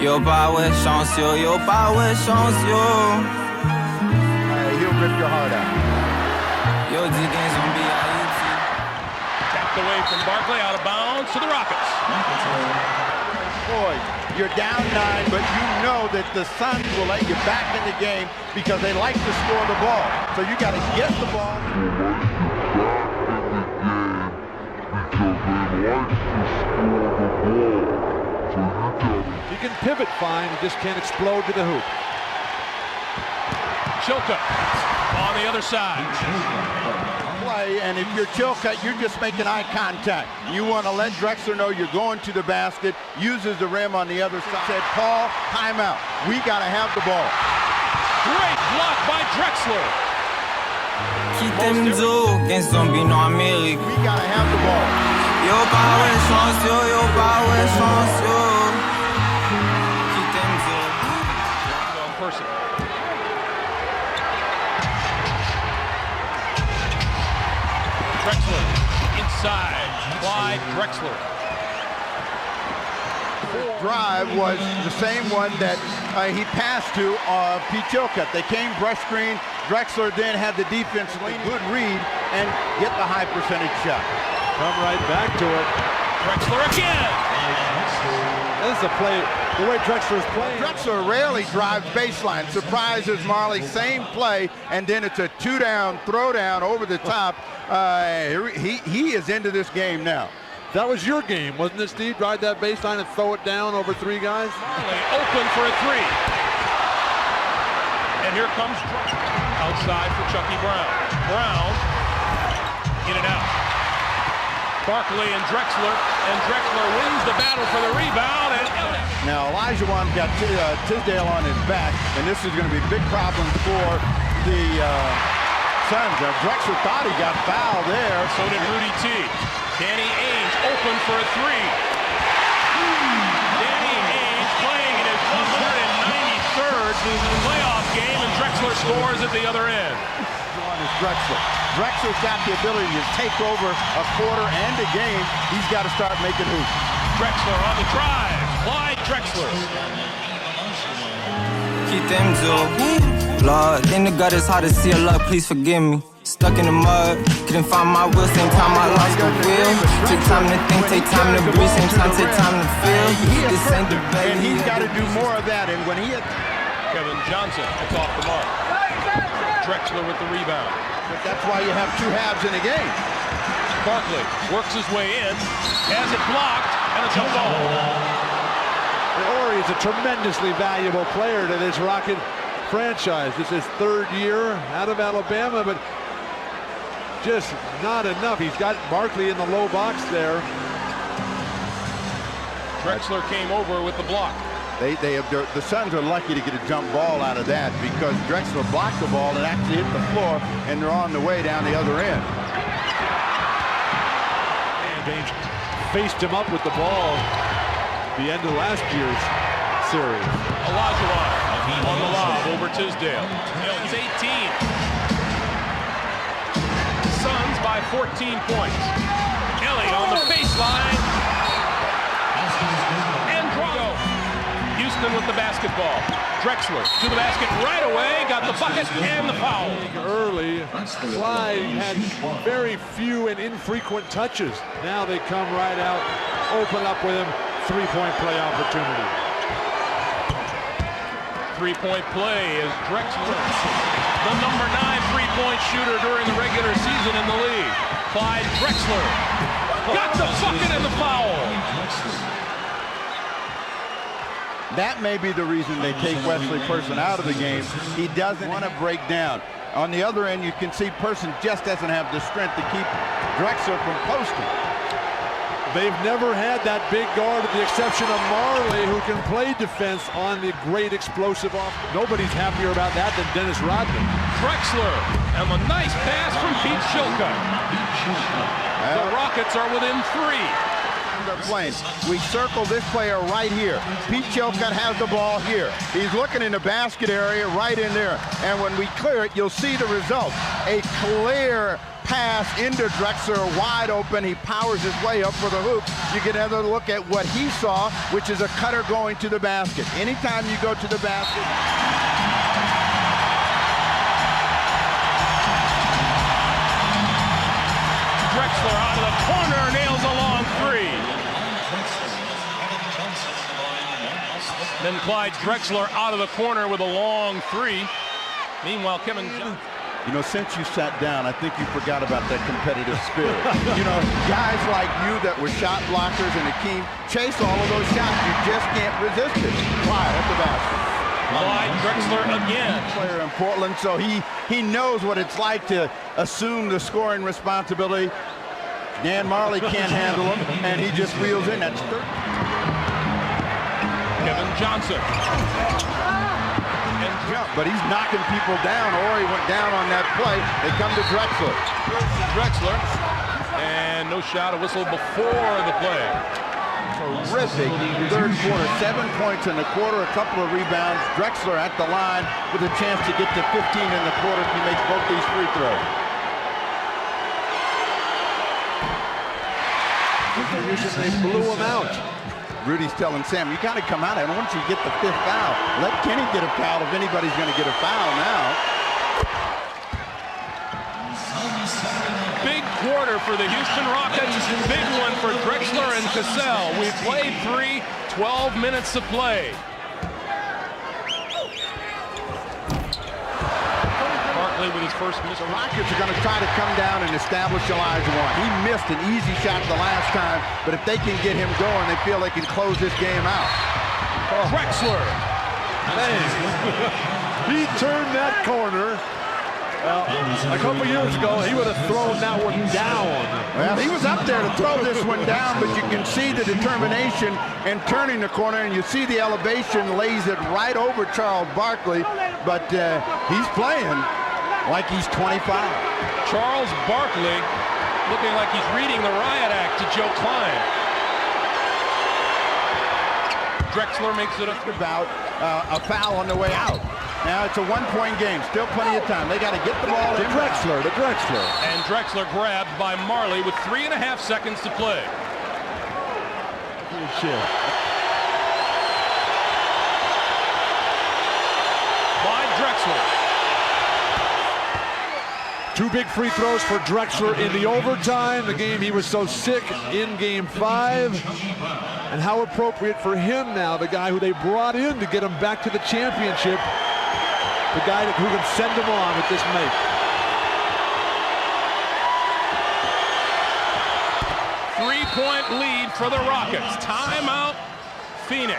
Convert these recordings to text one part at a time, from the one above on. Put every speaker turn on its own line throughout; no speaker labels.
Yo pas ouais chanceux, yo pas ouais chanceux.
He'll rip your heart out.
Yo dis gains on B.I.E.T.
Tapped away from Barkley, out of bounds to the Rockets.
Boy, you're down 9, but you know that the Suns will let you back in the game because they like to score the ball. So you got to get the ball.
He can pivot fine, he just can't explode to the hoop.
Chilcutt on the other side.
Play, and if you're Chilcutt, you're just making eye contact. You want to let Drexler know you're going to the basket, uses the rim on the other side. Said, Paul, timeout. We got to have the ball.
Great block by Drexler.
Kitemzo, gains zombie no Amérique.
We got to have the ball.
Yo pas ouais chanceux, yo pas ouais chanceux. Kitemzo.
Wrong person. Drexler inside. Clyde Drexler.
Drive was the same one that he passed to Pete Chilcutt. They came brush screen. Drexler then had the defense lean, good read, and get the high percentage shot.
Come right back to it.
Drexler again.
This is a play, the way Drexler's playing.
Drexler rarely drives baseline. Surprises Marley, same play, and then it's a two-down, throw-down over the top. He is into this game now.
That was your game, wasn't it, Steve? Ride that baseline and throw it down over 3 guys?
Marley open for a 3. And here comes outside for Chucky Brown. Brown in and out. Barkley and Drexler wins the battle for the rebound. And
now Elijah Wan got Tisdale on his back, and this is going to be a big problem for the Suns. Drexler thought he got fouled there.
So did Rudy T. Danny Ainge open for a 3. Danny Ainge playing in his 193rd playoff game, and Drexler scores at the other end.
One is Drexler. Drexler's got the ability to take over a quarter and a game. He's got to start making hoops.
Drexler on the drive. Clyde Drexler.
Kitemzo. Lord, in the gut, it's hard to see a lot, please forgive me. Stuck in the mud, couldn't find my will, same time I lost the will. Take time to think, take time to breathe, same time, take time to feel. This ain't the best.
And he's got to do more of that, and when he hit...
Kevin Johnson, it's off the mark. Drexler with the rebound.
But that's why you have 2 halves in a game.
Barkley works his way in, has it blocked, and a jump ball.
Ori is a tremendously valuable player to this Rocket franchise. This is his 3rd year out of Alabama, but just not enough. He's got Barkley in the low box there.
Drexler came over with the block.
The Suns are lucky to get a jump ball out of that because Drexler blocked the ball and actually hit the floor, and they're on the way down the other end.
And Ainge faced him up with the ball at the end of last year's series.
Olajuwon on the lob over Tisdale. It's 18. Suns by 14 points. Ellie on the baseline. And Drago. Houston with the basketball. Drexler to the basket right away. Got the bucket and the foul.
Early, CLYDE had very few and infrequent touches. Now they come right out, open up with him. 3-point play opportunity. 3-point play is Drexler, the number 9 3-point shooter during the regular season in the league. Clyde Drexler got the bucket and the foul.
That may be the reason they take Wesley Person out of the game. He doesn't want to break down. On the other end, you can see Person just doesn't have the strength to keep Drexler from posting.
They've never had that big guard, with the exception of Marley, who can play defense on the great explosive offense. Nobody's happier about that than Dennis Rodman.
Drexler, and a nice pass from Pete Chilcutt. The Rockets are within 3.
They're playing. We circle this player right here. Pete Chilcutt has the ball here. He's looking in the basket area right in there. And when we clear it, you'll see the result. A clear pass pass into Drexler wide open. He powers his way up for the hoop. You get another look at what he saw, which is a cutter going to the basket. Anytime you go to the basket.
Drexler out of the corner, nails a long three. Then CLYDE DREXLER out of the corner with a long three. Meanwhile, Kevin Johnson.
You know, since you sat down, I think you forgot about that competitive spirit. You know, guys like you that were shot blockers and Akeem chase all of those shots. You just can't resist it. CLYDE at the basket.
CLYDE DREXLER again.
Player in Portland, so he knows what it's like to assume the scoring responsibility. Dan Marley can't handle him, and he just wheels in. That's third.
Kevin Johnson.
But he's knocking people down. Ori went down on that play. They come to Drexler.
Drexler. And no shot, a whistle before the play.
Terrific third quarter. 7 points in the quarter, a couple of rebounds. Drexler at the line with a chance to get to 15 in the quarter if he makes both these free throws.
They blew him out.
Rudy's telling Sam, you got to come out. I don't want you to get the 5th foul. Let Kenny get a foul if anybody's going to get a foul now.
Big quarter for the Houston Rockets. Big one for Drexler and Cassell. We've played 12 minutes to play. Barkley with his first miss.
The Rockets are going to try to come down and establish Olajuwon. He missed an easy shot the last time, but if they can get him going, they feel they can close this game out.
Drexler.
Man, he turned that corner. Well, a couple years ago, he would have thrown that one down.
Well, he was up there to throw this one down, but you can see the determination in turning the corner, and you see the elevation lays it right over Charles Barkley, but he's playing like he's 25.
Charles Barkley looking like he's reading the riot act to Joe Klein. Drexler makes it
about a foul on the way out. Now it's a 1-point game. Still plenty of time. They got to get the ball to Drexler.
And Drexler grabbed by Marley with 3.5 seconds to play.
Good shit.
By Drexler.
2 big free throws for Drexler in the overtime, the game he was so sick in Game 5. And how appropriate for him now, the guy who they brought in to get him back to the championship, the guy who can send him on with this make.
Three-point lead for the Rockets. Timeout, Phoenix.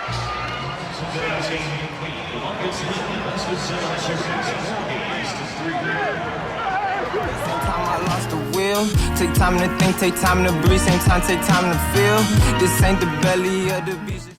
Same time I lost the will. Take time to think, take time to breathe. Same time, take time to feel. This ain't the belly of the beast.